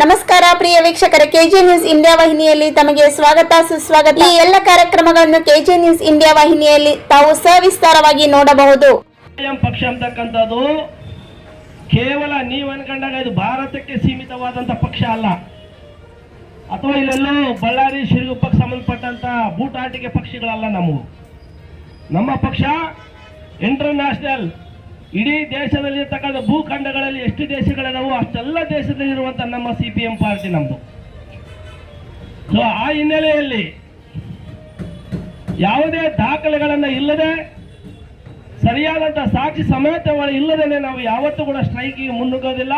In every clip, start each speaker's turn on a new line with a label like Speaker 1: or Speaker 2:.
Speaker 1: ನಮಸ್ಕಾರ ಪ್ರಿಯ ವೀಕ್ಷಕರೇ, K J news India ವಾಹಿನಿಯಲ್ಲಿ ತಮಗೆ ಸ್ವಾಗತ ಸುಸ್ವಾಗತ. ಈ ಎಲ್ಲ ಕಾರ್ಯಕ್ರಮಗಳನ್ನು ಕೆಜೆ ನ್ಯೂಸ್ ಇಂಡಿಯಾ ವಾಹಿನಿಯಲ್ಲಿ ತಾವು ಸವಿಸ್ತಾರವಾಗಿ ನೋಡಬಹುದು.
Speaker 2: ಪಕ್ಷ ಅಂತಕ್ಕಂಥದ್ದು ಕೇವಲ ನೀವು ಅನ್ಕೊಂಡಾಗ ಇದು ಭಾರತಕ್ಕೆ ಸೀಮಿತವಾದಂತ ಪಕ್ಷ ಅಲ್ಲ, ಅಥವಾ ಇಲ್ಲೆಲ್ಲೋ ಬಳ್ಳಾರಿ ಶಿರಗುಪ್ಪಕ್ಕೆ ಸಂಬಂಧಪಟ್ಟಂತ ಬೂಟಾಟಿಕೆ ಪಕ್ಷಗಳಲ್ಲ. ನಮ್ಮ ಪಕ್ಷ ಇಂಟರ್ನ್ಯಾಷನಲ್, ಇಡೀ ದೇಶದಲ್ಲಿರ್ತಕ್ಕಂಥ ಭೂಖಂಡಗಳಲ್ಲಿ ಎಷ್ಟು ದೇಶಗಳಿದಾವೋ ಅಷ್ಟೆಲ್ಲ ದೇಶದಲ್ಲಿರುವಂತ ನಮ್ಮ CPM ಪಾರ್ಟಿ ನಮ್ದು. ಸೊ ಆ ಹಿನ್ನೆಲೆಯಲ್ಲಿ ಯಾವುದೇ ದಾಖಲೆಗಳನ್ನ ಇಲ್ಲದೆ, ಸರಿಯಾದಂತ ಸಾಕ್ಷಿ ಸಮೇತಗಳು ಇಲ್ಲದೇನೆ ನಾವು ಯಾವತ್ತೂ ಕೂಡ ಸ್ಟ್ರೈಕಿಗೆ ಮುನ್ನುಗ್ಗೋದಿಲ್ಲ,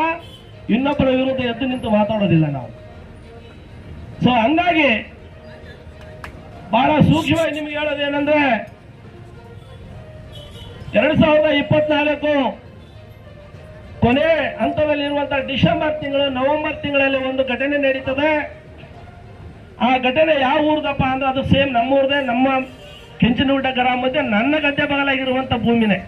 Speaker 2: ಇನ್ನೊಬ್ಬರ ವಿರುದ್ಧ ಎದ್ದು ನಿಂತು ಮಾತಾಡೋದಿಲ್ಲ ನಾವು. ಸೊ ಹಂಗಾಗಿ ಬಹಳ ಸೂಕ್ಷ್ಮವಾಗಿ ನಿಮ್ಗೆ ಹೇಳೋದೇನೆಂದ್ರೆ, 2024 ಕೊನೆ ಹಂತದಲ್ಲಿರುವಂತಹ ಡಿಸೆಂಬರ್ ತಿಂಗಳು, ನವೆಂಬರ್ ತಿಂಗಳಲ್ಲಿ ಒಂದು ಘಟನೆ ನಡೀತದೆ. ಆ ಘಟನೆ ಯಾವ ಊರ್ದಪ್ಪ ಅಂದ್ರೆ ಅದು ಸೇಮ್ ನಮ್ಮೂರ್ದೇ, ನಮ್ಮ ಕೆಂಚನಗುಡ್ಡ ಗ್ರಾಮದ ನನ್ನ ಗದ್ದೆ ಬಗಲಾಗಿರುವಂತ ಭೂಮಿನೇ.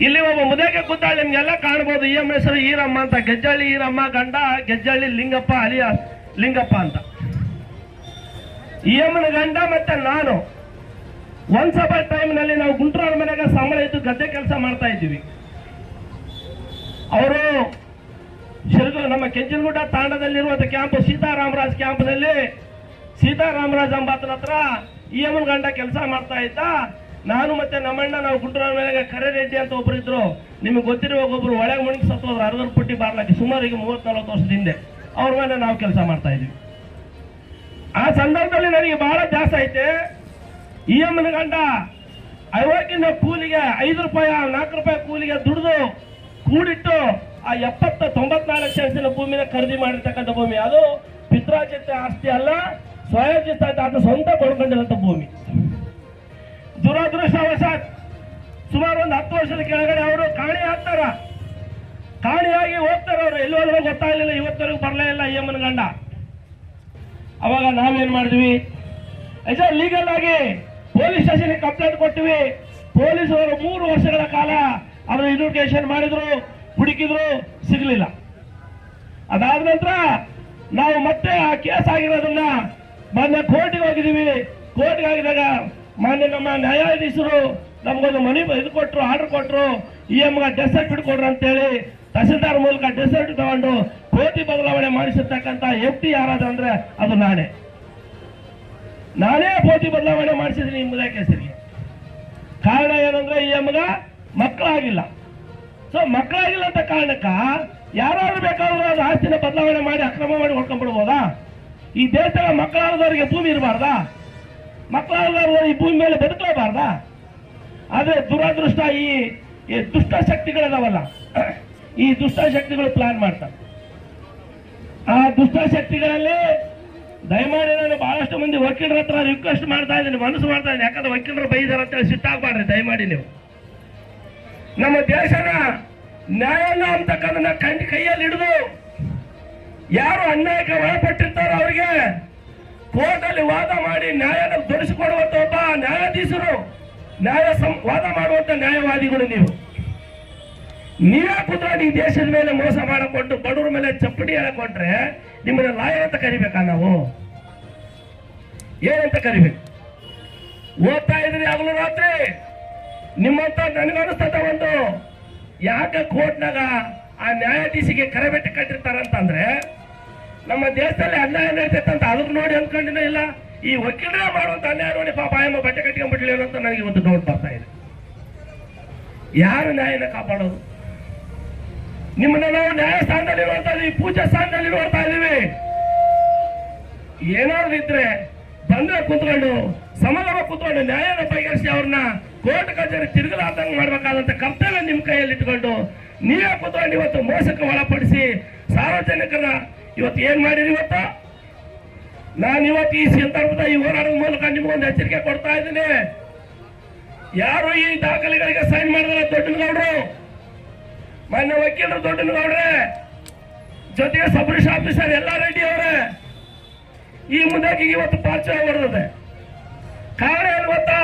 Speaker 2: ಇಲ್ಲಿ ಒಬ್ಬ ಮುದೇಕೆ ಕೂತಾಳೆ, ನಿಮ್ಗೆಲ್ಲ ಕಾಣ್ಬೋದು. ಹೆಸರು ಈರಮ್ಮ ಅಂತ, ಗೆಜ್ಜಳ್ಳಿ ಈರಮ್ಮ, ಗಂಡ ಗೆಜ್ಜಳ್ಳಿ ಲಿಂಗಪ್ಪ ಅಲಿಯಾಸ್ ಲಿಂಗಪ್ಪ ಅಂತ. ಈಯಮ್ಮನ ಗಂಡ ಮತ್ತೆ ನಾನು ಒಂದ್ ಸಭೆ ಟೈಮ್ನಲ್ಲಿ ನಾವು ಗುಂಟ್ರಾಳ ಮನೆಗೆ ಸಂಬಳ ಇದ್ದು ಗದ್ದೆ ಕೆಲಸ ಮಾಡ್ತಾ ಇದ್ದೀವಿ. ಅವರು ನಮ್ಮ ಕೆಂಚನಗುಡ್ಡ ತಾಂಡದಲ್ಲಿರುವಂತ ಕ್ಯಾಂಪ್ ಸೀತಾರಾಮರಾಜ್ ಕ್ಯಾಂಪ್ನಲ್ಲಿ ಸೀತಾರಾಮರಾಜ್ ಅಂಬಾತನ ಹತ್ರ ಈಯಮ್ಮನ ಗಂಡ ಕೆಲಸ ಮಾಡ್ತಾ ಇದ್ದ. ನಾನು ಮತ್ತೆ ನಮ್ಮಣ್ಣ ನಾವು ಗುಂಟ್ರಾಳ ಮನೆಗೆ ಕರೆ ರೆಡ್ಡಿ ಅಂತ ಒಬ್ರು ಇದ್ರು, ನಿಮಗೆ ಗೊತ್ತಿರುವ ಒಬ್ರು ಒಳಗೆ ಮುಳುಗಿ ಸತ್ತೋದ್ರು ಅರಗರ್ ಪುಟ್ಟಿ ಬಾರ್ಲಾಕಿ, ಸುಮಾರು ಈಗ 30-40 ವರ್ಷದ ಹಿಂದೆ. ಅವ್ರ ಮೇಲೆ ನಾವು ಕೆಲಸ ಮಾಡ್ತಾ ಇದ್ವಿ. ಆ ಸಂದರ್ಭದಲ್ಲಿ ನನಗೆ ಬಹಳ ಜಾಸ್ತಿ ಐತೆ. ಈಯಮ್ಮನ ಗಂಡ ಅವಾಗಿನ ಕೂಲಿಗೆ 5 ರೂಪಾಯಿ 4 ರೂಪಾಯಿ ಕೂಲಿಗೆ ದುಡಿದು ಕೂಡಿಟ್ಟು ಆ 70-94 ಸೆಂಟ್ಸಿನ ಭೂಮಿನ ಖರೀದಿ ಮಾಡಿರ್ತಕ್ಕಂಥ ಭೂಮಿ. ಅದು ಪಿತ್ರಾರ್ಜಿತ ಆಸ್ತಿ ಅಲ್ಲ, ಸ್ವಯೋಜಿತ ಆತ ಸ್ವಂತ ಕೊಂಡ್ಕೊಂಡಿರಂತ ಭೂಮಿ. ದುರದೃಷ್ಟವಶಾತ್ ಸುಮಾರು ಒಂದು 10 ವರ್ಷದ ಕೆಳಗಡೆ ಅವರು ಕಾಣಿ ಆಗ್ತಾರ, ಕಾಣಿಯಾಗಿ ಹೋಗ್ತಾರ. ಅವರು ಎಲ್ಲಿ ಹೋದ್ರೂ ಗೊತ್ತಾಗಲಿಲ್ಲ, ಇವತ್ತವರೆಗೂ ಬರಲೇ ಇಲ್ಲ ಈಯಮ್ಮನ ಗಂಡ. ಅವಾಗ ನಾವೇನ್ ಮಾಡಿದ್ವಿ, ಲೀಗಲ್ ಆಗಿ ಪೊಲೀಸ್ ಸ್ಟೇಷನ್ಗೆ ಕಂಪ್ಲೇಂಟ್ ಕೊಟ್ಟಿವಿ. ಪೊಲೀಸರು 3 ವರ್ಷಗಳ ಕಾಲ ಅವರು ಇನ್ವೆಸ್ಟಿಗೇಷನ್ ಮಾಡಿದ್ರು, ಹುಡುಕಿದ್ರು, ಸಿಗಲಿಲ್ಲ. ಅದಾದ ನಂತರ ನಾವು ಮತ್ತೆ ಆ ಕೇಸ್ ಆಗಿರೋದನ್ನ ಮೊನ್ನೆ ಕೋರ್ಟಿಗೆ ಹೋಗಿದ್ದೀವಿ. ಕೋರ್ಟ್ಗೆ ಆಗಿದಾಗ ಮಾನ್ಯ ನಮ್ಮ ನ್ಯಾಯಾಧೀಶರು ನಮಗೊಂದು ಮನಿ ಇದು ಕೊಟ್ಟರು, ಆರ್ಡರ್ ಕೊಟ್ಟರು, EMಗೆ ಡೆತ್ ಸರ್ಟಿಫಿಕೇಟ್ ಕೊಡ್ರು ಅಂತೇಳಿ ತಹಸೀಲ್ದಾರ್ ಮೂಲಕ ಡೆತ್ ಸರ್ಟಿಫಿಕೇಟ್ ತಗೊಂಡು ಕೋಟಿ ಬದಲಾವಣೆ ಮಾಡಿಸಿರ್ತಕ್ಕಂಥ FT ಯಾರಾದ್ರೆ ಅದು ನಾನೇ ಪೋತಿ ಬದಲಾವಣೆ ಮಾಡಿಸಿದ್ದೀನಿ ಈ ಮುದಾಯ ಕೇಸರಿಗೆ. ಕಾರಣ ಏನಂದ್ರೆ EMಗ ಮಕ್ಕಳಾಗಿಲ್ಲ. ಸೊ ಮಕ್ಕಳಾಗಿಲ್ಲ ಅಂತ ಕಾರಣಕ್ಕ ಯಾರಾದ್ರೂ ಬೇಕಾದ್ರೂ ಅದು ಆಸ್ತಿನ ಬದಲಾವಣೆ ಮಾಡಿ ಅಕ್ರಮ ಮಾಡಿ ಹೊಡ್ಕೊಂಡ್ಬಿಡ್ಬೋದಾ? ಈ ದೇಶದ ಮಕ್ಕಳಾದವರಿಗೆ ಭೂಮಿ ಇರಬಾರ್ದಾ? ಮಕ್ಕಳಾದವರು ಈ ಭೂಮಿ ಮೇಲೆ ಬದುಕಲೇಬಾರ್ದಾ? ಆದ್ರೆ ದುರದೃಷ್ಟ ಈ ದುಷ್ಟ ಶಕ್ತಿಗಳಿದಾವಲ್ಲ, ಈ ದುಷ್ಟ ಶಕ್ತಿಗಳು ಪ್ಲಾನ್ ಮಾಡ್ತಾರೆ. ಆ ದುಷ್ಟ ಶಕ್ತಿಗಳಲ್ಲಿ ದಯಮಾಡಿ ನಾನು ಬಹಳಷ್ಟು ಮಂದಿ ವಕೀಲರ ಹತ್ರ ರಿಕ್ವೆಸ್ಟ್ ಮಾಡ್ತಾ ಇದ್ದೀನಿ, ಮನಸ್ಸು ಮಾಡ್ತಾ ಇದ್ದೀನಿ. ಯಾಕಂದ್ರೆ ವಕೀಲರು ಬೈದಾರ ಅಂತ ಸಿಟ್ಟಾಗಬಾರ್ರಿ ದಯಮಾಡಿ. ನೀವು ನಮ್ಮ ದೇಶದ ನ್ಯಾಯನ ಅಂತಕ್ಕಂಥ ಕೈಯಲ್ಲಿ ಹಿಡಿದು ಯಾರು ಅನ್ಯಾಯಕ್ಕೆ ಒಳಪಟ್ಟಿರ್ತಾರೋ ಅವರಿಗೆ ಕೋರ್ಟ್ ಅಲ್ಲಿ ವಾದ ಮಾಡಿ ನ್ಯಾಯನ ದೊರಕಿಸಿಕೊಡುವಂತ ಒಬ್ಬ ನ್ಯಾಯಾಧೀಶರು, ವಾದ ಮಾಡುವಂತ ನ್ಯಾಯವಾದಿಗಳು ನೀವೇ ಕೂತ್ಕೊಂಡು ಈ ದೇಶದ ಮೇಲೆ ಮೋಸ ಮಾಡಿಕೊಂಡು ಬಡವರ ಮೇಲೆ ಚಪ್ಪಡಿ ಹೇಳಿಕೊಂಡ್ರೆ ನಿಮ್ಮನ್ನ ಲಾಯರ್ ಅಂತ ಕರಿಬೇಕಾ? ನಾವು ಏನಂತ ಕರಿಬೇಕು? ಓದ್ತಾ ಇದ್ರಿ ಹಗಲು ರಾತ್ರಿ. ನಿಮ್ಮಂತ ನನಗನಿಸ್ತದ ಒಂದು ಯಾಕೆ ಕೋರ್ಟ್ನಾಗ ಆ ನ್ಯಾಯಾಧೀಶಿಗೆ ಕರೆಬೆಟ್ಟಿ ಕಟ್ಟಿರ್ತಾರಂತಂದ್ರೆ ನಮ್ಮ ದೇಶದಲ್ಲಿ ಅನ್ಯಾಯ ನಡೀತೈತೆ ಅಂತ ಅದನ್ನ ನೋಡಿ ಅಂದ್ಕೊಂಡಿನೇ ಇಲ್ಲ. ಈ ವಕೀಲರೇ ಮಾಡುವಂತ ಅನ್ಯಾಯ ನೋಡಿ ಪಾಪ ಆಯಮ್ಮ ಬಟ್ಟೆ ಕಟ್ಕೊಂಡ್ಬಿಡ್ಲಿ ಅಂತ ನನಗೆ ಒಂದು ಡೌಟ್ ಬರ್ತಾ ಇದೆ. ಯಾರು ನ್ಯಾಯನ ಕಾಪಾಡೋದು? ನಿಮ್ಮನ್ನ ನಾವು ನ್ಯಾಯಸ್ಥಾನದಲ್ಲಿ ನೋಡ್ತಾ ಇದೀವಿ, ಪೂಜಾ ಸ್ಥಾನದಲ್ಲಿ ನೋಡ್ತಾ ಇದೀವಿ. ಏನಾದ್ರು ಇದ್ರೆ ಬಂದ್ರೆ ಕುತ್ಕೊಂಡು ಸಮಾಧಾನ ಕುತ್ಕೊಂಡು ನ್ಯಾಯನ ಬಗೆಹರಿಸಿ ಅವ್ರನ್ನ ಕೋರ್ಟ್ ಕಚೇರಿ ತಿರುಗಲಾರ್ದಂಗೆ ಮಾಡ್ಬೇಕಾದಂತ ಕರ್ತವ್ಯ ನಿಮ್ ಕೈಯಲ್ಲಿ ಇಟ್ಕೊಂಡು ನೀವೇ ಕುತ್ಕೊಂಡು ಇವತ್ತು ಮೋಸಕ್ಕೆ ಒಳಪಡಿಸಿ ಸಾರ್ವಜನಿಕರ ಇವತ್ತು ಏನ್ ಮಾಡಿರಿ? ಇವತ್ತು ನಾನು ಇವತ್ತು ಈ ಸಂದರ್ಭದ ಈ ಹೋರಾಟದ ಮೂಲಕ ನಿಮ್ಗೊಂದು ಎಚ್ಚರಿಕೆ ಕೊಡ್ತಾ ಇದ್ದೀನಿ. ಯಾರು ಈ ದಾಖಲೆಗಳಿಗೆ ಸೈನ್ ಮಾಡಿದ್ರೆ ದೊಡ್ಡನಗೌಡರು, ಮಾನ್ಯ ವಕೀಲರು ದೊಡ್ಡನಗೌಡ್ರೆ, ಜೊತೆಗೆ ಸಬ್ ರಿಜಿಸ್ಟರ್ ಆಫೀಸರ್ ಎಲ್ಲ ರೆಡ್ಡಿ ಅವರೇ, ಈ ಮುಂದೆ ಇವತ್ತು ಪಾರ್ಚೆ ಹೊಡೆದಿದೆ. ಕಾರಣ ಏನು ಗೊತ್ತಾ?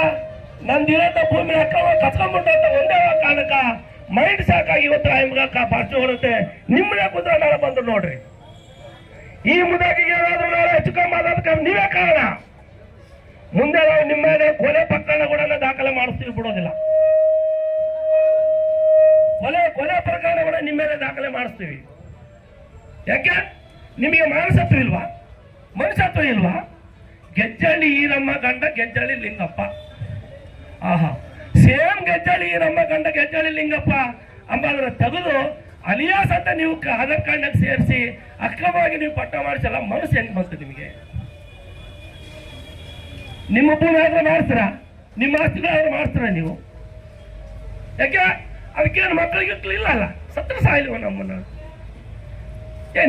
Speaker 2: ನಂದಿರೋ ಭೂಮಿ ಅಕ್ರಮ ಕತ್ಕೊಂಡ್ಬಿಟ್ಟು ಒಂದೇ ಕಾರಣಕ್ಕ ಮೈಂಡ್ ಸಾಕಾಗಿ ಇವತ್ತು ಆಯಮ್ಗ ಪಾರ್ಟಿ ಹೊಡುತ್ತೆ. ನಿಮ್ಮನೆ ಕುದ್ರೆ ನಾಳೆ ಬಂದ್ರು ನೋಡ್ರಿ. ಈ ಮುದಾಕಿಗೆ ಏನಾದ್ರೂ ನಾಳೆ ಹೆಚ್ಚು ಕಮ್ಮಿ ಆದಕ್ಕೆ ನೀವೇ ಕಾರಣ. ಮುಂದೆ ನಾವು ನಿಮ್ಮ ಮೇಲೆ ಕೊಲೆ ಪ್ರಕರಣ ಕೂಡ ದಾಖಲೆ ಮಾಡಿಸ್ತೀವಿ, ಬಿಡೋದಿಲ್ಲ. ಕೊಲೆ ಪ್ರಕರಣ ಕೂಡ ನಿಮ್ಮ ಮೇಲೆ ದಾಖಲೆ ಮಾಡಿಸ್ತೀವಿ. ಯಾಕೆ ನಿಮಗೆ ಮಾನಸತ್ವ ಇಲ್ವಾ? ಮನುಷ್ಯತ್ವ ಇಲ್ವಾ? ಗೆಜ್ಜಳ್ಳಿ ಈರಮ್ಮ ಗಂಡ ಗೆಜ್ಜಳ್ಳಿ ಲಿಂಗಪ್ಪ. ಆಹಾ, ಸೇಮ್ ಗೆಜ್ಜಳ್ಳಿ ಈರಮ್ಮ ಗಂಡ ಗೆಜ್ಜಳ್ಳಿ ಲಿಂಗಪ್ಪ ಅಂಬಾದ್ರೆ ತೆಗೆದು ಅಲಿಯಾಸ್ ಅಂತ ನೀವು ಆಧಾರ್ ಕಾರ್ಡ್ನಾಗ ಸೇರಿಸಿ ಅಕ್ರಮವಾಗಿ ನೀವು ಪಟ್ಟ ಮಾಡಿಸಲ್ಲ. ಮನಸ್ಸು ಹೆಂಗ್ ಬಂತು ನಿಮಗೆ? ನಿಮ್ಮ ಭೂಮಿ ಆದ್ರೆ ಮಾಡ್ತೀರಾ, ನಿಮ್ಮ ಆಸ್ತಿಗಳಾದ್ರೆ ಮಾಡ್ತೀರಾ ನೀವು? ಯಾಕೆ ಅದಕ್ಕೇನು ಮಕ್ಕಳಿಗೆ ಇಲ್ಲ ಅಲ್ಲ, ಸತ್ರ ಸಾಯಿಲ್ವ ನಮ್ಮನ್ನ?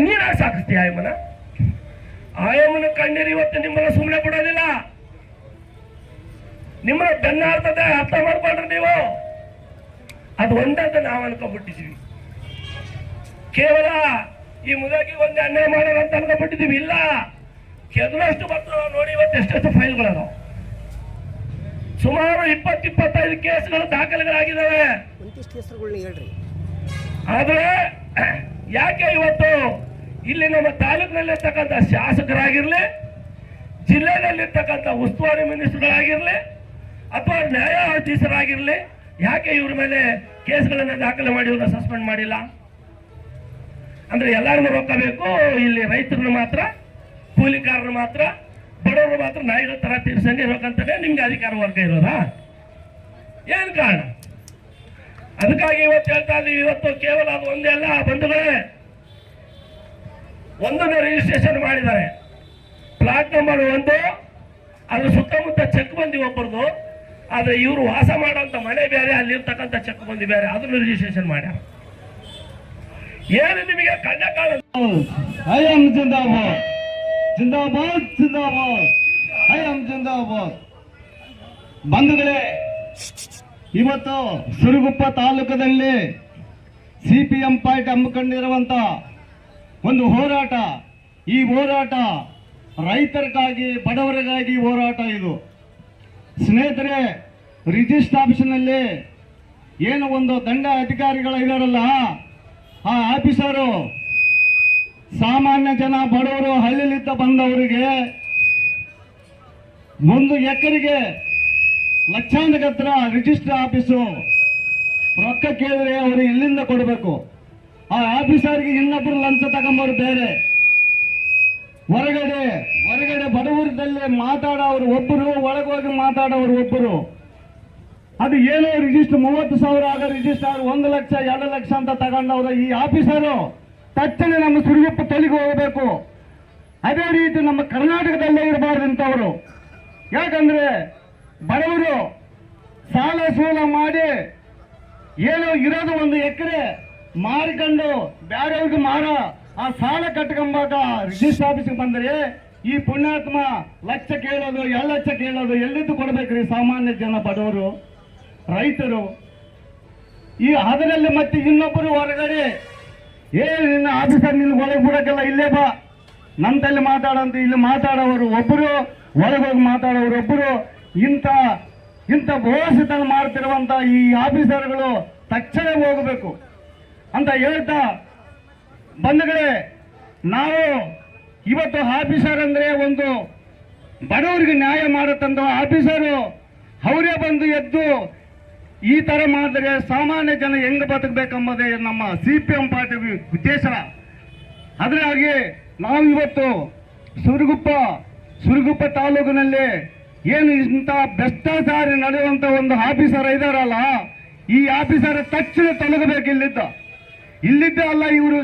Speaker 2: ನೀನ್ ಸಾಕಿಸ್ತೀಯ ಆಯಮ್ಮನ? ಆಯಮ್ಮನ ಕಣ್ಣೀರು ಇವತ್ತು ನಿಮ್ಮನ್ನ ಸುಮ್ಮನೆ ಬಿಡೋದಿಲ್ಲ. ನಿಮ್ಮನ್ನ ಬೆನ್ನಾಡ್ತದೆ, ಅರ್ಥ ಮಾಡ್ಕೊಂಡ್ರೆ ನೀವು. ಅದು ಒಂದಂತ ನಾವು ಅನ್ಕೊಂಡ್ಬಿಟ್ಟಿದ್ವಿ. ಕೇವಲ ಈ ಮುದಾಗಿ ಒಂದೇ ಅನ್ಯಾಯ ಮಾಡೋಣ ಅಂತ ಅನ್ಕೊಂಡ್ಬಿಟ್ಟಿದೀವಿ. ಇಲ್ಲ, ಕೆದರಷ್ಟು ಬರ್ತಾವ ನೋಡಿ. ಇವತ್ತು ಎಷ್ಟೆಷ್ಟು ಫೈಲ್ಗಳು, ಸುಮಾರು 20-25 ಕೇಸ್ಗಳು ದಾಖಲೆಗಳಾಗಿದ್ದಾವೆ. ಆದ್ರೆ ಯಾಕೆ ಇವತ್ತು ಇಲ್ಲಿ ನಮ್ಮ ತಾಲೂಕಿನಲ್ಲಿರ್ತಕ್ಕಂಥ ಶಾಸಕರಾಗಿರ್ಲಿ, ಜಿಲ್ಲೆಯಲ್ಲಿರ್ತಕ್ಕಂಥ ಉಸ್ತುವಾರಿ ಮಿನಿಸ್ಟರ್ಗಳಾಗಿರ್ಲಿ, ಅಥವಾ ನ್ಯಾಯಾಧೀಶರಾಗಿರ್ಲಿ, ಯಾಕೆ ಇವ್ರ ಮೇಲೆ ಕೇಸ್ಗಳನ್ನ ದಾಖಲೆ ಮಾಡಿ ಇವ್ರನ್ನ ಸಸ್ಪೆಂಡ್ ಮಾಡಿಲ್ಲ? ಅಂದ್ರೆ ಎಲ್ಲರಿಗೂ ರೊಕ್ಕ ಬೇಕು, ಇಲ್ಲಿ ರೈತರನ್ನು ಮಾತ್ರ, ಕೂಲಿಕಾರರು ಮಾತ್ರ, ಬಡವರು ಮಾತ್ರ ನಾಯಿಗಳ ತರ ತೀರ್ಸಂಗಿರ್ಬೇಕಂತಾನೆ ನಿಮ್ಗೆ ಅಧಿಕಾರ ವರ್ಗ ಇರೋದಾ? ಏನ್ ಕಾರಣ? ಅದಕ್ಕಾಗಿ ಇವತ್ತು ಹೇಳ್ತಾ ಇದೀವಿ. ಇವತ್ತು ಕೇವಲ ಅದು ಒಂದೇ ಅಲ್ಲ ಬಂಧುಗಳೇ, ಒಂದನ್ನು ರಿಜಿಸ್ಟ್ರೇಷನ್ ಮಾಡಿದ್ದಾರೆ. ಪ್ಲಾಟ್ ನಂಬರ್ 1, ಅದ್ರ ಸುತ್ತಮುತ್ತ ಚೆಕ್ ಬಂದಿ ಒಬ್ಬರದು. ಆದ್ರೆ ಇವರು ವಾಸ ಮಾಡುವಂತ ಮನೆ ಬೇರೆ, ಅಲ್ಲಿರ್ತಕ್ಕಂಥ ಚೆಕ್ ಬಂದಿ ಬೇರೆ, ಅದನ್ನು ರಿಜಿಸ್ಟ್ರೇಷನ್ ಮಾಡ್ಯಾರ. ಏನು ನಿಮಗೆ ಕಣ್ಣ ಕಾಣ?
Speaker 3: ಐ ಆಮ್ ಜಿಂದಾಬಾದ್, ಜಿಂದಾಬಾದ್, ಜಿಂದಾಬಾದ್, ಐ ಆಮ್ ಜಿಂದಾಬಾದ್. ಬಂಧುಗಳೇ, ಇವತ್ತು ಸುರಗುಪ್ಪ ತಾಲೂಕದಲ್ಲಿ ಸಿಪಿಎಂ ಪಾರ್ಟಿ ಹಮ್ಮಿಕೊಂಡಿರುವಂತ ಒಂದು ಹೋರಾಟ. ಈ ಹೋರಾಟ ರೈತರಿಗಾಗಿ, ಬಡವರಿಗಾಗಿ ಹೋರಾಟ ಇದು. ಸ್ನೇಹಿತರೆ, ರಿಜಿಸ್ಟರ್ ಆಫೀಸಿನಲ್ಲಿ ಏನು ಒಂದು ದಂಡ ಅಧಿಕಾರಿಗಳು ಇದಾರಲ್ಲ, ಆ ಆಫೀಸರು ಸಾಮಾನ್ಯ ಜನ, ಬಡವರು, ಹಳ್ಳಿಲಿದ್ದ ಬಂದವರಿಗೆ 1 ಎಕರೆಗೆ ಲಕ್ಷಾಂತರ ರಿಜಿಸ್ಟರ್ ಆಫೀಸು ರೊಕ್ಕ ಕೇಳಿದ್ರೆ ಅವರು ಎಲ್ಲಿಂದ ಕೊಡಬೇಕು? ಆ ಆಫೀಸರ್ಗೆ ಇನ್ನೊಬ್ಬರು ಲಂಚ ತಗೊಂಬರು ಬೇರೆ. ಹೊರಗಡೆ ಬಡವರದಲ್ಲಿ ಮಾತಾಡೋರು ಒಬ್ಬರು, ಒಳಗೋಗಿ ಮಾತಾಡೋರು ಒಬ್ಬರು. ಅದು ಏನೋ ರಿಜಿಸ್ಟರ್ 30,000 ಆಗ ರಿಜಿಸ್ಟರ್ 1 ಲಕ್ಷ 2 ಲಕ್ಷ ಅಂತ ತಗೊಂಡವ್ರು ಈ ಆಫೀಸರು ತಕ್ಷಣ ನಮ್ಮ ಸುರಗುಪ್ಪ ತೊಲಗಿ ಹೋಗಬೇಕು. ಅದೇ ರೀತಿ ನಮ್ಮ ಕರ್ನಾಟಕದಲ್ಲೇ ಇರಬಾರ್ದಂತವರು. ಯಾಕಂದ್ರೆ ಬಡವರು ಸಾಲ ಸೂಲ ಮಾಡಿ ಏನೋ ಇರೋದು 1 ಎಕರೆ ಮಾರಿಕೊಂಡು ಬೇರೆಯವ್ರಿಗೆ ಮಾರೋ ಆ ಸಾಲ ಕಟ್ಕೊಂಬಾಗ ರಿಜಿಸ್ಟರ್ ಆಫೀಸ್ಗೆ ಬಂದರೆ ಈ ಪುಣ್ಯಾತ್ಮ ಲಕ್ಷ ಕೇಳೋದು, 2 ಲಕ್ಷ ಕೇಳೋದು ಎಲ್ಲಿದ್ದು ಕೊಡ್ಬೇಕ್ರಿ? ಸಾಮಾನ್ಯ ಜನ, ಬಡವರು, ರೈತರು. ಈ ಅದರಲ್ಲಿ ಮತ್ತೆ ಇನ್ನೊಬ್ಬರು ಹೊರಗಡೆ ನಿನ್ನ ಆಫೀಸರ್ ನಿನ್ನ ಒಳಗೆ ಬಿಡಕ್ಕೆಲ್ಲ, ಇಲ್ಲೇ ಬಾ ನಮ್ಮಲ್ಲಿ ಮಾತಾಡಂತ ಇಲ್ಲಿ ಮಾತಾಡೋರು ಒಬ್ಬರು, ಒಳಗೋಗಿ ಮಾತಾಡೋರು ಒಬ್ಬರು. ಇಂಥ ಬೋಸತನ ಮಾಡ್ತಿರುವಂತ ಈ ಆಫೀಸರ್ಗಳು ತಕ್ಷಣ ಹೋಗಬೇಕು ಅಂತ ಹೇಳ್ತಾ, ಬಂಧುಗಳೇ, ನಾವು ಇವತ್ತು ಆಫೀಸರ್ ಅಂದ್ರೆ ಒಂದು ಬಡವರಿಗೆ ನ್ಯಾಯ ಮಾಡತಂದ ಆಫೀಸರು ಅವರೇ ಬಂದು ಎದ್ದು ಈ ತರ ಮಾಡಿದ್ರೆ ಸಾಮಾನ್ಯ ಜನ ಹೆಂಗ್ ಬದುಕಬೇಕೆಂಬುದೇ ನಮ್ಮ ಸಿಪಿಎಂ ಪಾರ್ಟಿ ಉದ್ದೇಶ. ಅದರಾಗಿ ನಾವು ಇವತ್ತು ಸುರಗುಪ್ಪ ತಾಲೂಕಿನಲ್ಲಿ ಏನು ಇಂಥ ಭ್ರಷ್ಟಾಚಾರ ನಡೆಯುವಂತ ಒಂದು ಆಫೀಸರ್ ಇದಾರಲ್ಲ, ಈ ಆಫೀಸರ್ ತಕ್ಷಣ ತೊಲಗಬೇಕು. ಇಲ್ಲಿದ್ದ ಅಲ್ಲ, ಇವರು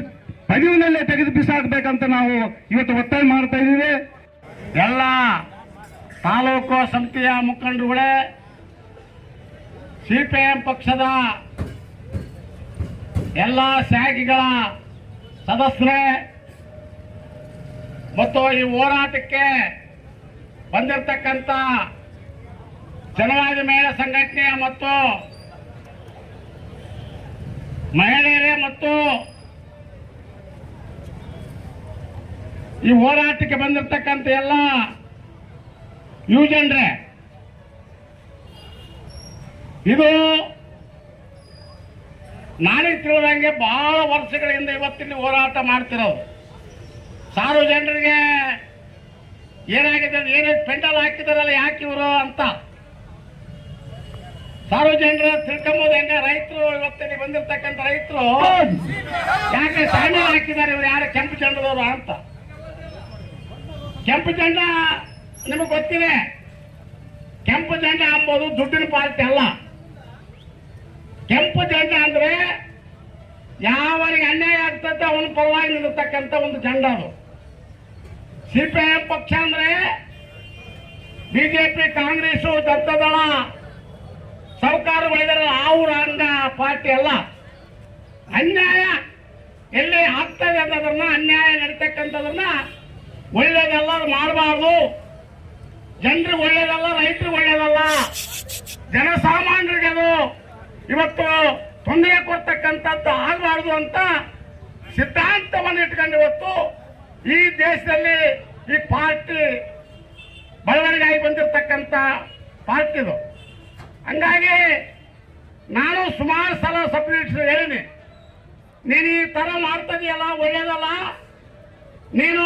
Speaker 3: ಪದವಿನಲ್ಲೇ ತೆಗೆದು ಬಿಸಾಕಬೇಕಂತ ನಾವು ಇವತ್ತು ಒತ್ತಾಯ ಮಾಡ್ತಾ ಇದ್ದೀವಿ.
Speaker 4: ಎಲ್ಲ ತಾಲೂಕು ಸಮಿತಿಯ ಮುಖಂಡರುಗಳೇ, ಸಿಪಿಎಂ ಪಕ್ಷದ ಎಲ್ಲ ಶಾಖೆಗಳ ಸದಸ್ಯರೇ ಮತ್ತು ಈ ಹೋರಾಟಕ್ಕೆ ಬಂದಿರತಕ್ಕಂಥ ಜನವಾದಿ ಮಹಿಳಾ ಸಂಘಟನೆಯ ಮತ್ತು ಮಹಿಳೆಯರೇ ಮತ್ತು ಈ ಹೋರಾಟಕ್ಕೆ ಬಂದಿರತಕ್ಕಂಥ ಎಲ್ಲ ಯುವಜನರೇ, ಇದು ನನಗೆ ತಿಳಿದಂಗೆ ಬಹಳ ವರ್ಷಗಳಿಂದ ಇವತ್ತಿಲ್ಲಿ ಹೋರಾಟ ಮಾಡ್ತಿರೋದು. ಸಾರ್ವಜನಿಕರಿಗೆ ಏನಾಗಿದೆ, ಏನೇ ಪೆಂಡಲ್ ಹಾಕಿದಾರಲ್ಲ ಯಾಕೆ ಇವರು ಅಂತ ಸಾರ್ವಜನಿಕರು ತಿಳ್ಕೊಂಬೋದು. ಹೆಂಗ ರೈತರು ಇವತ್ತಿಲ್ಲಿ ಬಂದಿರ್ತಕ್ಕಂಥ ರೈತರು ಯಾಕೆ ಸ್ಯಾಂಡಲ್ ಹಾಕಿದ್ದಾರೆ, ಇವರು ಯಾರು ಕೆಂಪು ಚೆಂಡದವರು ಅಂತ. ಕೆಂಪು ಚೆಂಡ ನಿಮಗೆ ಗೊತ್ತಿದೆ, ಕೆಂಪು ಚೆಂಡ ಅಂಬೋದು ದುಡ್ಡಿನ ಪಾರ್ಟಿ ಅಲ್ಲ. ಕೆಂಪು ಚೆಂಡ ಅಂದ್ರೆ ಯಾವನಿಗೆ ಅನ್ಯಾಯ ಆಗ್ತದೆ ಅವನ ಪರವಾಗಿ ನಿಲ್ಲತಕ್ಕಂಥ ಒಂದು ಚೆಂಡ ಅದು. ಸಿಪಿಐಎಂ ಪಕ್ಷ ಅಂದ್ರೆ ಬಿಜೆಪಿ, ಕಾಂಗ್ರೆಸ್, ಜನತಾದಳ, ಸರ್ಕಾರಗಳಿದ್ದಾರೆ ಅವ್ರ ಅಂಗ ಪಾರ್ಟಿ ಅಲ್ಲ. ಅನ್ಯಾಯ ಎಲ್ಲಿ ಆಗ್ತದೆ ಅನ್ನೋದನ್ನ, ಅನ್ಯಾಯ ನಡೀತಕ್ಕಂಥದನ್ನ ಒಳ್ಳೇದಲ್ಲ, ಅದು ಮಾಡಬಾರ್ದು. ಜನರಿಗೆ ಒಳ್ಳೇದಲ್ಲ, ರೈತರಿಗೆ ಒಳ್ಳೇದಲ್ಲ, ಜನಸಾಮಾನ್ಯರಿಗೆ ಅದು ಇವತ್ತು ತೊಂದರೆ ಕೊಡ್ತಕ್ಕಂಥದ್ದು ಆಗಬಾರ್ದು ಅಂತ ಸಿದ್ಧಾಂತವನ್ನು ಇಟ್ಕೊಂಡು ಇವತ್ತು ಈ ದೇಶದಲ್ಲಿ ಈ ಪಾರ್ಟಿ ಬೆಳವಣಿಗೆ ಬಂದಿರತಕ್ಕಂಥ ಪಾರ್ಟಿದು. ಹಂಗಾಗಿ ನಾನು ಸುಮಾರು ಸಲ ಸಬ್ಮಿಟ್ ಹೇಳಿನಿ, ನೀನು ಈ ತರ ಮಾಡ್ತಿದೆಯಲ್ಲ ಒಳ್ಳೇದಲ್ಲ, ನೀನು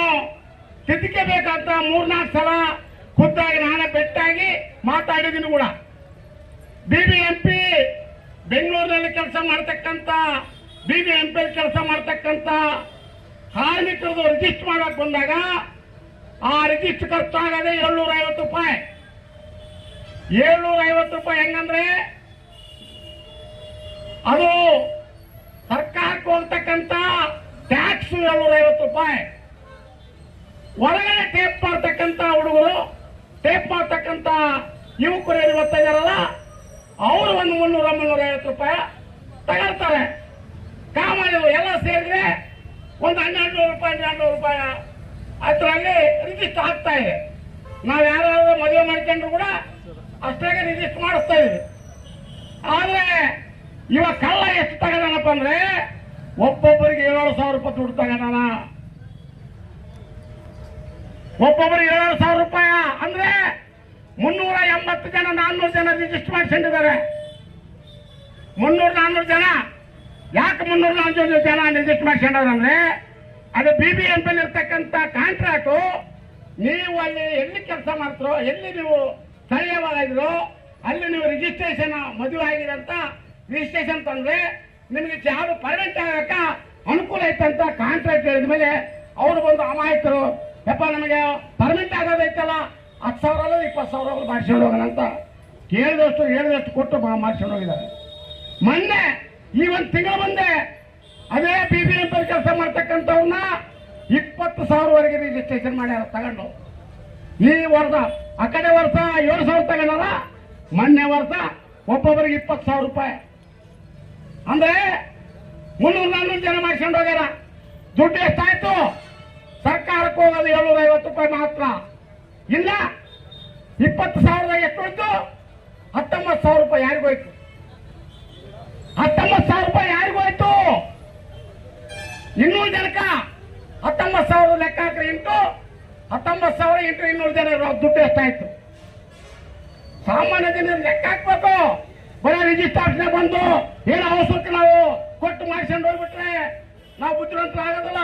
Speaker 4: ತಿದ್ದಿಕೆಬೇಕಂತ 3-4 ಸಲ ಖುದ್ದಾಗಿ ನಾನೇ ಬೆಟ್ಟಾಗಿ ಮಾತಾಡಿದ್ದೀನಿ ಕೂಡ. BBMP ಬೆಂಗಳೂರಿನಲ್ಲಿ ಕೆಲಸ ಮಾಡ್ತಕ್ಕಂಥ, BBMP ಕೆಲಸ ಮಾಡ್ತಕ್ಕಂಥ ಕಾರ್ಮಿಕರದು ರಿಜಿಸ್ಟರ್ ಮಾಡಕ್ ಬಂದಾಗ ಆ ರಿಜಿಸ್ಟರ್ ಖರ್ಚಾಗದೆ 750 ರೂಪಾಯಿ. 750 ರೂಪಾಯಿ ಹೆಂಗಂದ್ರೆ ಅದು ಸರ್ಕಾರಕ್ಕೆ ಹೋಗ್ತಕ್ಕಂಥ ಟ್ಯಾಕ್ಸ್ 750 ರೂಪಾಯಿ. ಹೊರಗಡೆ ಟೇಪ್ ಮಾಡ್ತಕ್ಕಂಥ ಹುಡುಗರು, ಟೇಪ್ ಮಾಡ್ತಕ್ಕಂಥ ಯುವಕರು ಏನು ಓದ್ತಾ ಇದಾರಲ್ಲ ಅವರು ಒಂದು 300-350 ರೂಪಾಯಿ ತಗೊಳ್ತಾರೆ. ಕಾಮನ್ ಎಲ್ಲ ಸೇರಿದ್ರೆ ಒಂದು 1200 ರೂಪಾಯಿ 1200 ರೂಪಾಯಿ ಅದರಲ್ಲಿ ರಿಜಿಸ್ಟರ್ ಆಗ್ತಾ ಇದೆ. ನಾವು ಯಾರಾದ್ರೂ ಮದುವೆ ಮಾಡ್ಕೊಂಡ್ರು ಕೂಡ ಅಷ್ಟಾಗೆ ರಿಜಿಸ್ಟರ್ ಮಾಡಿಸ್ತಾ ಇದ್ವಿ. ಆದ್ರೆ ಇವಾಗ ಕಳ್ಳ ಎಷ್ಟು ತಗೊಂಡನಪ್ಪ ಅಂದ್ರೆ ಒಬ್ಬೊಬ್ಬರಿಗೆ 7,000 ರೂಪಾಯಿ ದುಡ್ಡು ತಗೊಂಡನ. ಒಬ್ಬೊಬ್ಬರಿಗೆ 7,000 ರೂಪಾಯಿ ಅಂದ್ರೆ 380 ಜನ 400 ಜನ ರಿಜಿಸ್ಟರ್ ಮಾಡಿಕೊಂಡಿದ್ದಾರೆ. 300-400 ಜನ. ಯಾಕೆ 300-400 ಜನ ರಿಜಿಸ್ಟರ್ ಮಾಡಿಕೊಂಡ್ರೆ ಅದು BBMP ಇರ್ತಕ್ಕಂಥ ಕಾಂಟ್ರಾಕ್ಟು. ನೀವು ಅಲ್ಲಿ ಎಲ್ಲಿ ಕೆಲಸ ಮಾಡ್ತಿರೋ, ಎಲ್ಲಿ ನೀವು ಸ್ಥಳೀಯವಾಗಿರೋ ಅಲ್ಲಿ ನೀವು ರಿಜಿಸ್ಟ್ರೇಷನ್ ಮದುವೆ ಆಗಿದೆ ಅಂತ ರಿಜಿಸ್ಟ್ರೇಷನ್ ತಂದ್ರೆ ನಿಮಗೆ ಯಾರು ಪರ್ಮನೆಂಟ್ ಆಗಕ್ಕ ಅನುಕೂಲ ಐತಂತ ಕಾಂಟ್ರಾಕ್ಟ್ ಹೇಳಿದ ಮೇಲೆ ಅವರು ಬಂದು ಅಮಾಯಕರು, ಯಪ್ಪ ನಮಗೆ ಪರ್ಮನೆಂಟ್ ಆಗೋದೈತಲ್ಲ 10,000 20,000 ಮಾಡಿಸ್ಕೊಂಡು ಹೋಗೋಣ ಅಂತ ಹೇಳಿದಷ್ಟು ಕೊಟ್ಟು ಮಾಡಿಸ್ಕೊಂಡು ಹೋಗಿದ್ದಾರೆ. ಮೊನ್ನೆ ಈ ಒಂದು ತಿಂಗಳು ಬಂದೆ ಅದೇ BBMP ಕೆಲಸ ಮಾಡ್ತಕ್ಕಂಥವ್ರನ್ನ 20,000ವರೆಗೆ ರಿಜಿಸ್ಟ್ರೇಷನ್ ಮಾಡ್ಯಾರ ತಗೊಂಡು. ಈ ವರ್ಷ ಆ ಕಡೆ ವರ್ಷ 7,000 ತಗೊಂಡಾರ, ಮೊನ್ನೆ ವರ್ಷ ಒಬ್ಬೊಬ್ಬರಿಗೆ 20,000 ರೂಪಾಯಿ. ಅಂದ್ರೆ 300-400 ಜನ ಮಾಡ್ಕೊಂಡು ಹೋಗ್ಯಾರ. ದುಡ್ಡು ಎಷ್ಟಾಯ್ತು? ಸರ್ಕಾರಕ್ಕೆ ಹೋಗೋದು 750 ರೂಪಾಯಿ ಮಾತ್ರ. ಇಲ್ಲ 20,000 ಎಷ್ಟು ಹೋಯ್ತು? 19,000 ರೂಪಾಯಿ ಯಾರಿಗೋಯ್ತು? 19,000 ರೂಪಾಯಿ ಯಾರಿಗೋಯ್ತು? 200 ಜನಕ್ಕ 19,000 ಲೆಕ್ಕ ಹಾಕ್ರಿ. 19,000 ಇಂಟು 200 ಜನ ದುಡ್ಡು ಎಷ್ಟಾಯ್ತು? ಸಾಮಾನ್ಯ ಜನ ಲೆಕ್ಕ ಹಾಕ್ಬೇಕು. ಬರೀ ರಿಜಿಸ್ಟ್ರೇಷನ್ ಬಂದು ಏನೋ ಅವಸರಕ್ಕೆ ನಾವು ಕೊಟ್ಟು ಮಾಡಿಸ್ಕೊಂಡು ಹೋಗ್ಬಿಟ್ರೆ ನಾವು ಬುದ್ಧಿವಂತರು ಆಗೋದಿಲ್ಲ.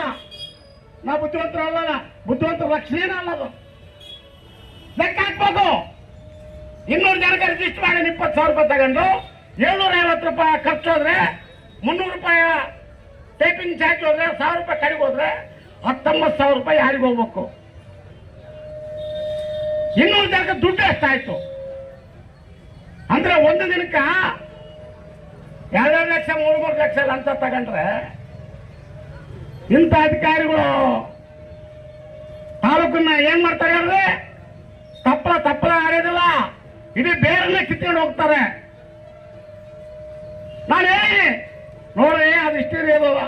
Speaker 4: ನಾವು ಬುದ್ಧಿವಂತರು ಅಲ್ಲ, ಬುದ್ಧಿವಂತರ ರಕ್ಷಣೆನೇ ಅಲ್ಲದು. ಲೆಕ್ಕ ಹಾಕ್ಬೇಕು. 200 ಜನಕ್ಕೆ ರಿಜಿಸ್ಟರ್ ಮಾಡಿ 20,000 ರೂಪಾಯಿ ತಗೊಂಡು 750 ರೂಪಾಯಿ ಖರ್ಚು ಹೋದ್ರೆ, 300 ರೂಪಾಯಿ ಟೈಪಿಂಗ್ ಚಾರ್ಜ್ ಹೋದ್ರೆ, 1,000 ರೂಪಾಯಿ ಕಡಿಗೆ ಹೋದ್ರೆ 19,000 ರೂಪಾಯಿ ಯಾರಿಗೆ ಹೋಗ್ಬೇಕು? 200 ಜನಕ್ಕೆ ದುಡ್ಡು ಎಷ್ಟಾಯ್ತು? ಅಂದ್ರೆ ಒಂದು ದಿನಕ್ಕ 2 ಲಕ್ಷ 3 ಲಕ್ಷ ಅಂತ ತಗೊಂಡ್ರೆ ಇಂಥ ಅಧಿಕಾರಿಗಳು ತಾಲೂಕನ್ನ ಏನ್ ಮಾಡ್ತಾರೆ ಅಂದ್ರೆ ತಪ್ಪಲ ಆಡೋದಿಲ್ಲ, ಇಡೀ ಬೇರೆಲ್ಲ ಕಿತ್ಕೊಂಡು ಹೋಗ್ತಾರೆ. ನಾನು ಹೇಳಿ ನೋಡ್ರಿ, ಅದು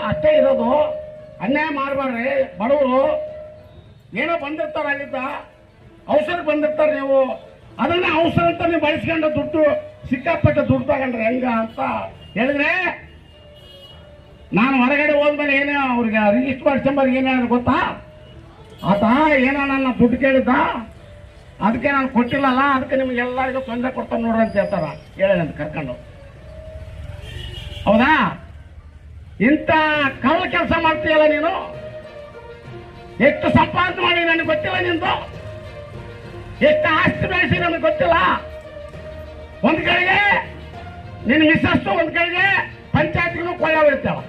Speaker 4: ಅಷ್ಟೇ ಇರೋದು. ಅನ್ಯಾಯ ಮಾಡಬಾರ್ರಿ. ಬಡವರು ಏನೋ ಬಂದಿರ್ತಾರ, ಅಲ್ಲಿದ್ದ ಔಷಧಕ್ಕೆ ಬಂದಿರ್ತಾರೆ. ನೀವು ಅದನ್ನ ಔಷಧ ಅಂತ ನೀವು ಬಳಸ್ಕೊಂಡು ದುಡ್ಡು ಸಿಕ್ಕಾಪಟ್ಟೆ ದುಡ್ಡು ತಗೊಂಡ್ರೆ ಹೆಂಗ ಅಂತ ಹೇಳಿದ್ರೆ, ನಾನು ಹೊರಗಡೆ ಹೋದ್ಮೇಲೆ ಏನೇ ಅವ್ರಿಗೆ ರಿಜಿಸ್ಟರ್ ಮಾಡಿಸ್ಕೊಂಬರ್ಗೆ ಏನಾದ್ರು ಗೊತ್ತಾ? ಆತ ಏನೋ ನನ್ನ ದುಡ್ಡು ಕೇಳಿದ್ದ, ಅದಕ್ಕೆ ನಾನು ಕೊಟ್ಟಿಲ್ಲಲ್ಲ, ಅದಕ್ಕೆ ನಿಮ್ಗೆ ಎಲ್ಲರಿಗೂ ತೊಂದರೆ ಕೊಡ್ತಾನೆ ನೋಡ್ರಿ ಅಂತ ಹೇಳ್ತಾರ. ಹೇಳಂತ ಕರ್ಕೊಂಡು. ಹೌದಾ? ಇಂಥ ಕಳ್ಳ ಕೆಲಸ ಮಾಡ್ತೀಯಲ್ಲ ನೀನು. ಎಷ್ಟು ಸಂಪಾದನೆ ಮಾಡಿ ನನಗೆ ಗೊತ್ತಿಲ್ಲ ನಿಂದು, ಎಷ್ಟು ಆಸ್ತಿ ಬೆಳೆಸಿ ನನಗೆ ಗೊತ್ತಿಲ್ಲ. ಒಂದ್ ಕಡೆಗೆ ನಿನ್ನ ಮಿಸ್ಸಸ್ಸು, ಒಂದ್ ಕಡೆಗೆ ಪಂಚಾಯತ್ಗೂ ಕೊಳ್ಳ ಬಿಡ್ತಾವ.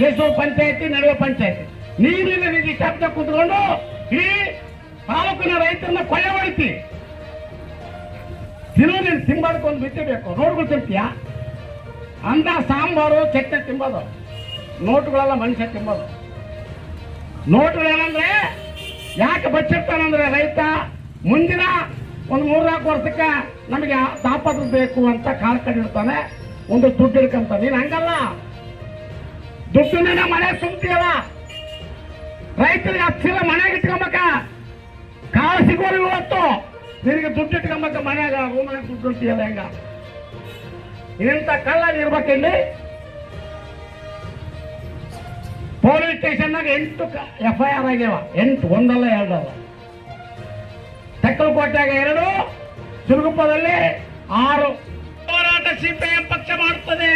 Speaker 4: ದೇಶದ ಪಂಚಾಯತಿ, ನಡುವೆ ಪಂಚಾಯತಿ, ನೀರಿನ ನಿಧಿ ಶಬ್ದ ಕೂತ್ಕೊಂಡು ಇಡೀ ತಾಲೂಕಿನ ರೈತರನ್ನ ಕೊಳ್ಳ ಹೊಡಿತಿ. ತಿರುವು ತಿಂಬಾಡ್ಕೊಂಡು ಬಿತ್ತಬೇಕು. ನೋಟ್ಗಳು ತಿಂತೀಯ ಅಂದ ಸಾಂಬಾರು ಚಟ್ನಿ ತಿಂಬೋದು, ನೋಟುಗಳೆಲ್ಲ ಮನುಷ್ಯ ತಿಂಬೋದು. ನೋಟುಗಳೇನಂದ್ರೆ ಯಾಕೆ ಬಚ್ಚಿರ್ತಾನಂದ್ರೆ ರೈತ ಮುಂದಿನ ಒಂದು 3-4 ವರ್ಷಕ್ಕೆ ನಮಗೆ ತಾಪತ್ರ ಬೇಕು ಅಂತ ಕಾಳು ಕಡಿಡ್ತಾನೆ, ಒಂದು ದುಡ್ಡು ಹಿಡ್ಕಂತ. ನೀನು ಹಂಗಲ್ಲ, ದುಡ್ಡನ್ನ ಮನೆ ಸುಮ್ತೀಯಲ್ಲ. ರೈತರಿಗೆ 10 ಚೀಲ ಮನೆಗೆ ಇಟ್ಕೊಂಬಕ, ಕಾಳು ಸಿಗೋರು ಇವತ್ತು ನಿನಗೆ ದುಡ್ಡು ಇಟ್ಕೊಂಬಕ, ಮನೆಯಾಗ ರೂಮನೆ ದುಡ್ಡು ಇರ್ತೀಯಲ್ಲ. ಹೆಂಗ ಇಂಥ ಕಳ್ಳ ಇರ್ಬೇಕಿಲ್ಲಿ. ಪೊಲೀಸ್ ಸ್ಟೇಷನ್ನಾಗ 8 FIR ಆಗ್ಯಾವ. 8, ಒಂದಲ್ಲ ಎರಡಲ್ಲ. ತೆಕ್ಕಲಕೋಟೆಯಾಗ 2, ಸಿರುಗುಪ್ಪದಲ್ಲಿ 6. ಹೋರಾಟ CPIM ಪಕ್ಷ ಮಾಡುತ್ತದೆ.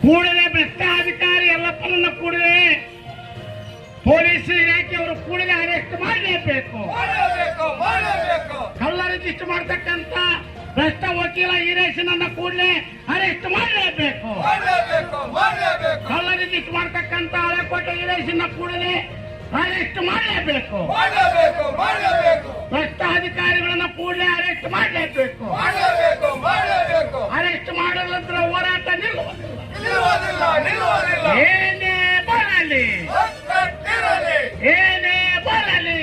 Speaker 4: ಕೂಡಲೇ ಭ್ರಷ್ಟಾಧಿಕಾರಿ ಯಲ್ಲಪ್ಪನನ್ನ ಕೂಡಲೇ ಪೊಲೀಸ್ ಇಲಾಖೆಯವರು ಕೂಡಲೇ ಅರೆಸ್ಟ್ ಮಾಡಲೇಬೇಕು. ಕಳ್ಳ ರಿಜಿಸ್ಟರ್ ಮಾಡತಕ್ಕಂತ ಭ್ರಷ್ಟ ವಕೀಲ ಈರೇಶನನ್ನ ಕೂಡಲೇ ಅರೆಸ್ಟ್ ಮಾಡಲೇಬೇಕು. ಕಳ್ಳ ರಿಜಿಸ್ಟರ್ ಮಾಡತಕ್ಕಂತ ಹಳೆಕೋಟೆ ಈರೇಶನ್ನ ಕೂಡಲೇ ಅರೆಸ್ಟ್ ಮಾಡಲೇಬೇಕು. ಭ್ರಷ್ಟ ಅಧಿಕಾರಿಗಳನ್ನ ಕೂಡಲೇ ಅರೆಸ್ಟ್ ಮಾಡಲೇಬೇಕು. ಅರೆಸ್ಟ್ ಮಾಡಲಂತರ ಹೋರಾಟ ನಿಲ್ಲುವುದಿಲ್ಲ. ಏನೇ ಬರಲಿ, ಏನೇ ಬರಲಿ,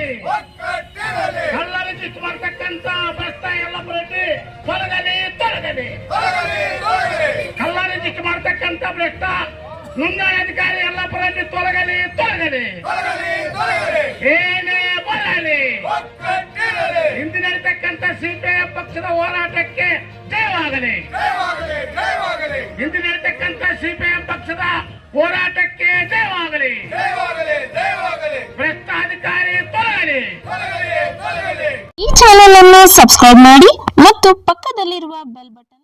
Speaker 4: ಕಳ್ಳ ರಿಜಿಸ್ಟರ್ ಮಾಡತಕ್ಕಂತ ಭ್ರಷ್ಟ ಯಲ್ಲಪ್ಪರೆಡ್ಡಿ ತೊಲಗಲಿ, ತೊಲಗಲಿ. ಕಳ್ಳ ರಿಜಿಸ್ಟರ್ ಮಾಡತಕ್ಕಂತ ಭ್ರಷ್ಟ ನೋಂದಣಿ ಅಧಿಕಾರಿ ಯಲ್ಲಪ್ಪರೆಡ್ಡಿ ತೊಲಗಲಿ, ತೊಲಗಲಿ. ಏನೇ ಬರಲಿ, ಇಂದು ನಡೀತಕ್ಕಂಥ CPIM ಪಕ್ಷದ ಹೋರಾಟಕ್ಕೆ ಜಯವಾಗಲಿ. ಇಂದು ನಡೀತಕ್ಕಂಥ CPIM ಪಕ್ಷದ ಹೋರಾಟಕ್ಕೆ ಜಯವಾಗಲಿ. ಭ್ರಷ್ಟಾಧಿಕಾರಿ ತೊಲಗಲಿ.
Speaker 5: ಈ ಚಾನೆಲ್ ಅನ್ನು ಸಬ್ಸ್ಕ್ರೈಬ್ ಮಾಡಿ ಮತ್ತು ಪಕ್ಕದಲ್ಲಿರುವ ಬೆಲ್ ಬಟನ್